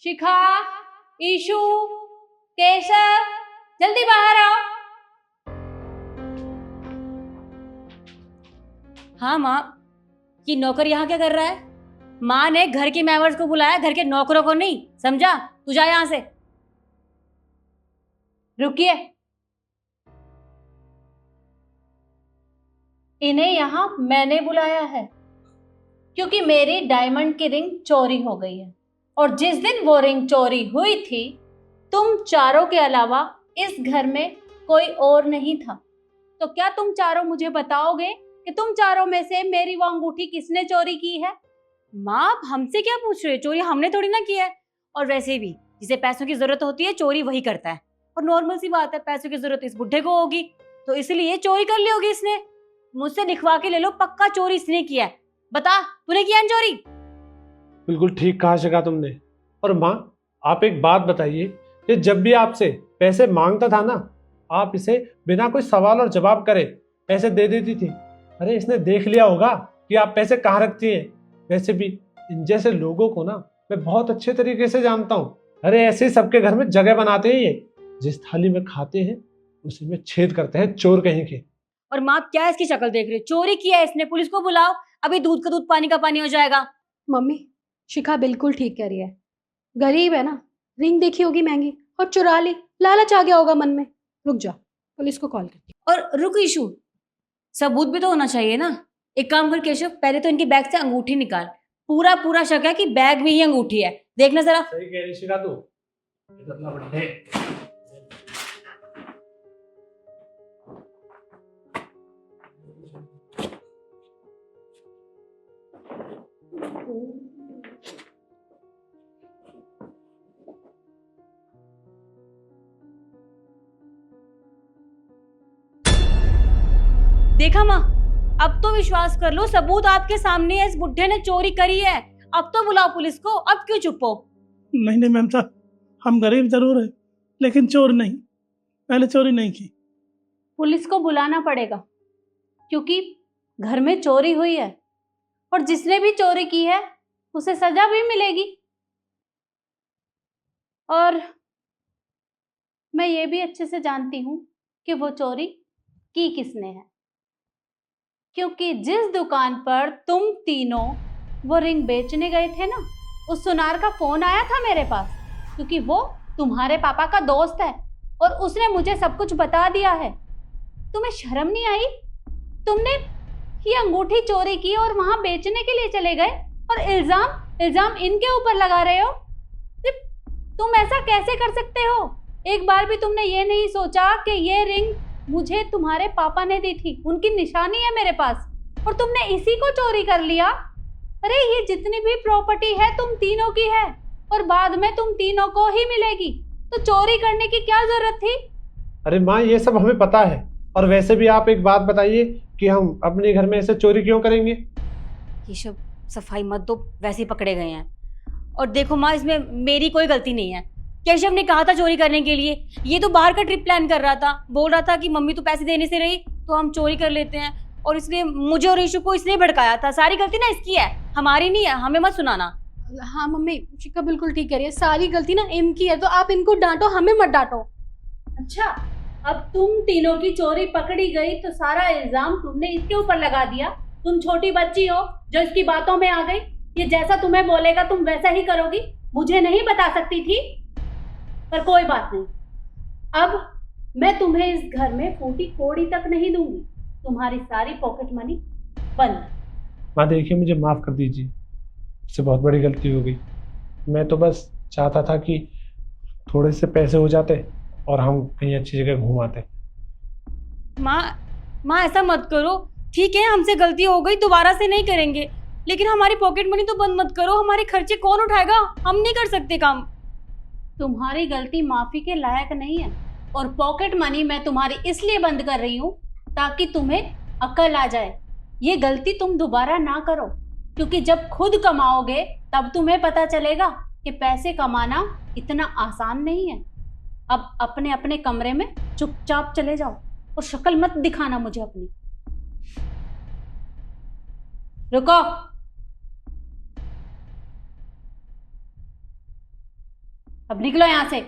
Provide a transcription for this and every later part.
शिखा, issue, Keshav, जल्दी बाहर आओ। हाँ माँ, ये नौकर यहाँ क्या कर रहा है? माँ ने घर के मेंबर्स को बुलाया, घर के नौकरों को नहीं, समझा? तू जा यहाँ से। रुकिए, इन्हें यहाँ मैंने बुलाया है क्योंकि मेरी डायमंड की रिंग चोरी हो गई है और जिस दिन वो रिंग चोरी हुई थी तुम चारों के अलावा इस घर में कोई और नहीं था। तो क्या तुम चारों मुझे बताओगे कि तुम चारों में से मेरी वो अंगूठी किसने चोरी की है? माँ, आप हमसे क्या पूछ रहे हो? चोरी हमने थोड़ी ना किया है। और वैसे भी जिसे पैसों की जरूरत होती है चोरी वही करता है, और नॉर्मल सी बात है, पैसों की जरूरत इस बुढ़े को होगी तो इसलिए चोरी कर ली होगी इसने। मुझसे लिखवा के ले लो, पक्का चोरी इसने किया है। बता, तूने किया है चोरी? बिल्कुल ठीक कहा शिखा तुमने। और माँ, आप एक बात बताइए कि जब भी आपसे पैसे मांगता था ना, आप इसे बिना कोई सवाल और जवाब करे पैसे दे देती थी। अरे इसने देख लिया होगा कि आप पैसे कहाँ रखती हैं। वैसे भी इन जैसे लोगों को ना मैं बहुत अच्छे तरीके से जानता हूँ। अरे ऐसे ही सबके घर में जगह बनाते हैं ये, जिस थाली में खाते हैं उसी में छेद करते हैं, चोर कहीं के। और माँ, क्या इसकी शक्ल देख रही हो? चोरी किया है इसने, पुलिस को बुलाओ, अभी दूध का दूध पानी का पानी हो जाएगा। मम्मी, शिखा बिल्कुल ठीक कह रही है। गरीब है ना, रिंग देखी होगी महंगी और चुरा ली, लालच आ गया होगा मन में। रुक जा, पुलिस को कॉल करती हूँ। और रुक ईशु, सबूत भी तो होना चाहिए ना। एक काम कर केशव, पहले तो इनके बैग से अंगूठी निकाल। पूरा पूरा शक है कि बैग में ही अंगूठी है, देखना जरा। सही कह रही शिखा तू। देखा माँ, अब तो विश्वास कर लो, सबूत आपके सामने है, इस बुढ़े ने चोरी करी है। अब तो बुलाओ पुलिस को, अब क्यों चुप हो? नहीं नहीं मैम साहब, हम गरीब जरूर है लेकिन चोर नहीं, पहले चोरी नहीं की। पुलिस को बुलाना पड़ेगा क्योंकि घर में चोरी हुई है और जिसने भी चोरी की है उसे सजा भी मिलेगी। और मैं ये भी अच्छे से जानती हूँ कि वो चोरी की किसने है, क्योंकि जिस दुकान पर तुम तीनों वो रिंग बेचने गए थे ना, उस सुनार का फोन आया था मेरे पास, क्योंकि वो तुम्हारे पापा का दोस्त है और उसने मुझे सब कुछ बता दिया है। तुम्हें शर्म नहीं आई? तुमने ये अंगूठी चोरी की और वहां बेचने के लिए चले गए और इल्जाम इनके ऊपर लगा रहे हो। तुम ऐसा कैसे कर सकते हो? एक बार भी तुमने ये नहीं सोचा कि ये रिंग मुझे तुम्हारे पापा ने दी थी, उनकी निशानी है मेरे पास, और तुमने इसी को चोरी कर लिया। अरे ये जितनी भी प्रॉपर्टी है तुम तीनों की है और बाद में तुम तीनों को ही मिलेगी, तो चोरी करने की क्या जरूरत थी? अरे माँ, ये सब हमें पता है। और वैसे भी आप एक बात बताइए कि हम अपने घर में ऐसे चोरी क्यों करेंगे? केशव, सफाई मत दो, वैसे ही पकड़े गए हैं। और देखो माँ, इसमें मेरी कोई गलती नहीं है। केशव ने कहा था चोरी करने के लिए, ये तो बाहर का ट्रिप प्लान कर रहा था, बोल रहा था कि मम्मी तो पैसे देने से रही तो हम चोरी कर लेते हैं, और इसलिए मुझे और ईशु को इसने भड़काया था। सारी गलती ना इसकी है, हमारी नहीं है, हमें मत सुनाना। हाँ मम्मी, शिखा बिल्कुल ठीक कह रही है, सारी गलती ना इनकी है, तो आप इनको डांटो, हमें मत डांटो। अच्छा, अब तुम तीनों की चोरी पकड़ी गई तो सारा इल्जाम तुमने इसके ऊपर लगा दिया। तुम छोटी बच्ची हो जो इसकी बातों में आ गई। ये जैसा तुम्हें बोलेगा तुम वैसा ही करोगी। मुझे नहीं बता सकती थी, पर कोई बात नहीं। अब मैं तुम्हें इस घर में फूटी कोड़ी तक नहीं दूंगी। तुम्हारी सारी पॉकेट मनी बंद। माँ देखिए, मुझे माफ कर दीजिए, इससे बहुत बड़ी गलती हो गई। मैं तो बस चाहता था कि थोड़े से पैसे हो जाते और हम कहीं अच्छी जगह घूम आते। माँ ऐसा मत करो, ठीक है, हमसे गलती हो गई, दोबारा से नहीं करेंगे, लेकिन हमारी पॉकेट मनी तो बंद मत करो। हमारे खर्चे कौन उठाएगा? हम नहीं कर सकते काम। तुम्हारी गलती माफी के लायक नहीं है, और पॉकेट मनी मैं तुम्हारी इसलिए बंद कर रही हूँ ताकि तुम्हें अकल आ जाए। ये गलती तुम दोबारा ना करो, क्योंकि जब खुद कमाओगे तब तुम्हें पता चलेगा कि पैसे कमाना इतना आसान नहीं है। अब अपने अपने कमरे में चुपचाप चले जाओ और शक्ल मत दिखाना मुझे अपनी। रुको। अब निकलो यहां से।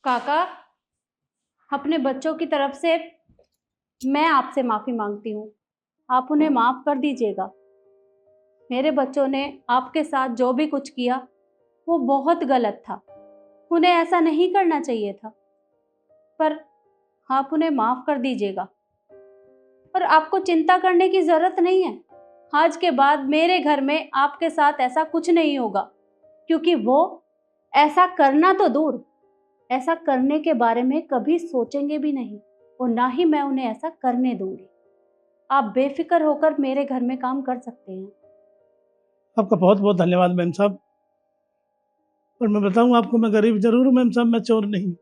काका, अपने बच्चों की तरफ से मैं आपसे माफी मांगती हूँ। आप उन्हें माफ कर दीजिएगा। मेरे बच्चों ने आपके साथ जो भी कुछ किया वो बहुत गलत था। उन्हें ऐसा नहीं करना चाहिए था, पर आप उन्हें माफ कर दीजिएगा। और आपको चिंता करने की जरूरत नहीं है। आज के बाद मेरे घर में आपके साथ ऐसा कुछ नहीं होगा, क्योंकि वो ऐसा करना तो दूर, ऐसा करने के बारे में कभी सोचेंगे भी नहीं, और ना ही मैं उन्हें ऐसा करने दूंगी। आप बेफिक्र होकर मेरे घर में काम कर सकते हैं। आपका बहुत बहुत धन्यवाद मैम साहब। और मैं बताऊं आपको, मैं गरीब जरूर हूं मैम साहब, मैं चोर नहीं।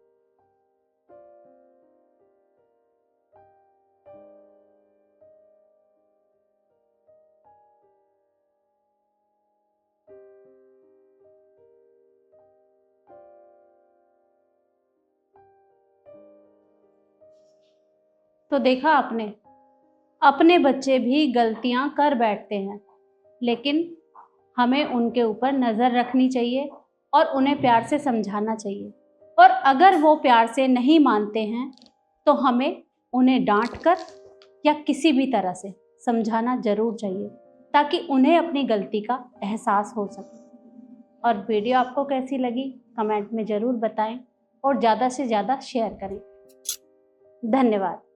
तो देखा आपने, अपने बच्चे भी गलतियां कर बैठते हैं, लेकिन हमें उनके ऊपर नज़र रखनी चाहिए और उन्हें प्यार से समझाना चाहिए। और अगर वो प्यार से नहीं मानते हैं तो हमें उन्हें डांट कर या किसी भी तरह से समझाना ज़रूर चाहिए, ताकि उन्हें अपनी गलती का एहसास हो सके। और वीडियो आपको कैसी लगी कमेंट में ज़रूर बताएं और ज़्यादा से ज़्यादा शेयर करें। धन्यवाद।